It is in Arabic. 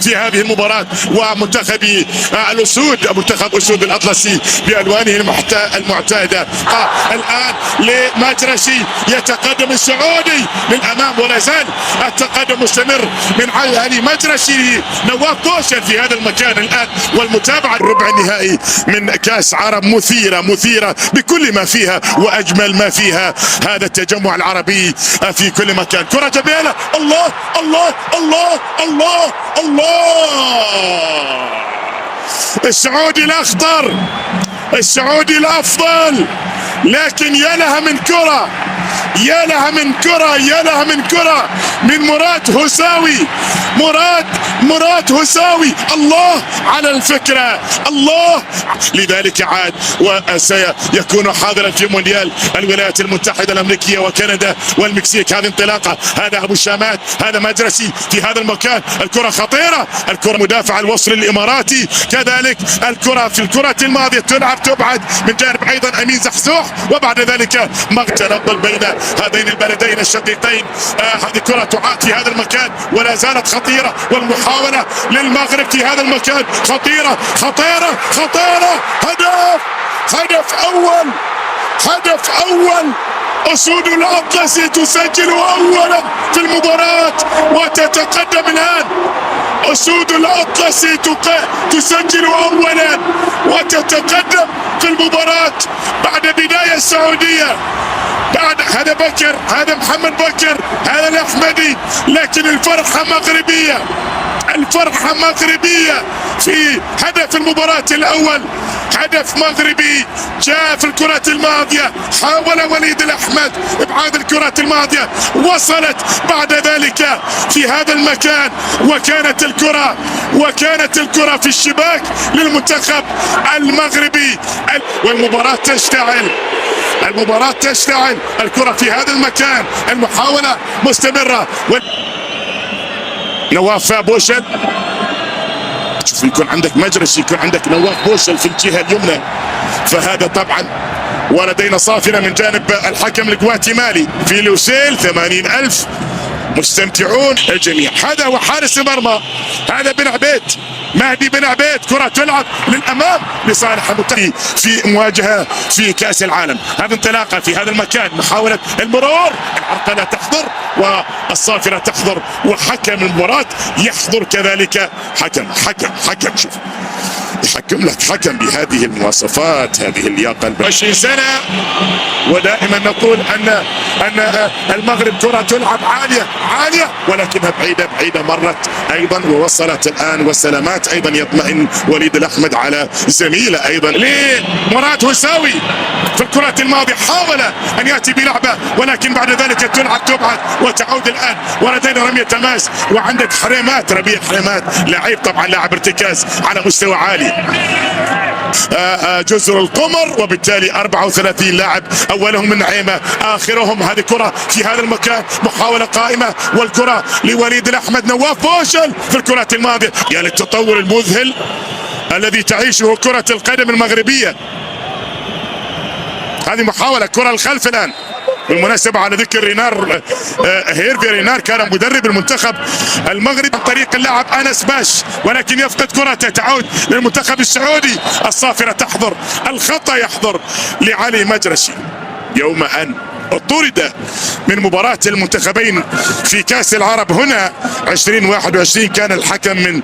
في هذه المباراة، ومنتخب الأسود، منتخب أسود الأطلسي بألوانه المعتادة. الآن لمجرشي، يتقدم السعودي للأمام ولا زال التقدم مستمر من علي مجرشي. نواف بوشل في هذا المكان الآن، والمتابعة الربع النهائي من كأس عرب مثيرة بكل ما فيها وأجمل ما فيها. هذا التجمع العربي في كل مكان. كرة جميلة، الله الله الله الله الله. السعودي الأخضر، السعودي الأفضل، لكن يا لها من كرة، يا لها من كرة، يا لها من كرة من مراد هساوي. مراد هساوي، الله على الفكرة، الله. لذلك عاد وسيكون حاضرا في مونديال الولايات المتحدة الأمريكية وكندا والمكسيك. هذه انطلاقة، هذا أبو الشامات، هذا مجرسي في هذا المكان. الكرة خطيرة، الكرة مدافع الوصل الإماراتي. كذلك الكرة في الكرة الماضية تلعب تبعد من جانب أيضا أمين زحزوح، وبعد ذلك تنقل بين هذين البلدين الشقيقين. هذه كرة تعاد في هذا المكان ولا زالت خطيرة، والمحاولة للمغرب في هذا المكان خطيرة خطيرة خطيرة. هدف أول. أسود الأطلسي تسجل أولا في المباراة وتتقدم الآن. أسود الأطلسي تسجل أولا وتتقدم في المباراة بعد بداية سعودية. بعد هذا بكر، هذا محمد بكر، هذا الأحمدي، لكن الفرحة مغربية، الفرحة مغربية في هدف المباراة الأول. هدف مغربي جاء في الكرة الماضية، حاول وليد الأحمد إبعاد الكرة الماضية، وصلت بعد ذلك في هذا المكان، وكانت الكرة في الشباك للمنتخب المغربي. والمباراة تشتعل، المباراة تشتعل، الكرة في هذا المكان، المحاولة مستمرة. نواف بوشل، شوف يكون عندك مجرس، يكون عندك نواف بوشل في الجهة اليمنى، فهذا طبعا. ولدينا صافرة من جانب الحكم الجواتيمالي في لوسيل، 80,000 مستمتعون الجميع. هذا هو حارس المرمى، هذا بن عبيد، مهدي بن عبيد. كرة تلعب للأمام لصالح المنتخب في مواجهة في كأس العالم. هذه انطلاقة في هذا المكان، محاولة المرور، العرقلة تحضر والصافرة تحضر، وحكم المباراة يحضر كذلك. حكم شوف يحكم لك حكم بهذه المواصفات، هذه اللياقة. 20 سنة، ودائما نقول أن المغرب كرة تلعب عالية ولكنها بعيدة مرت أيضا ووصلت الآن، والسلامات أيضا. يطمئن وليد الأحمد على زميله أيضا لمراد هساوي في الكرة الماضية، حاول أن يأتي بلعبة ولكن بعد ذلك تبعد وتعود الآن. ولدينا رمية تماس، وعندك ربيع حريمات، لعيب طبعا لاعب ارتكاز على مستوى عالي. جزر القمر، وبالتالي 34 لاعب، اولهم من نعيمه اخرهم. هذه كره في هذا المكان، محاوله قائمه، والكره لوليد الاحمد. نواف بوشل في الكره الماضيه. يا للتطور المذهل الذي تعيشه كره القدم المغربيه. هذه محاوله، كره الخلف الان. بالمناسبة على ذكر رينار، هيرفي رينار كان مدرب المنتخب المغربي عن طريق اللاعب أنس باش، ولكن يفقد كرته، تعود للمنتخب السعودي. الصافرة تحضر، الخطأ يحضر لعلي مجرشي. يوم أن طرد من مباراة المنتخبين في كأس العرب هنا 2021 كان الحكم من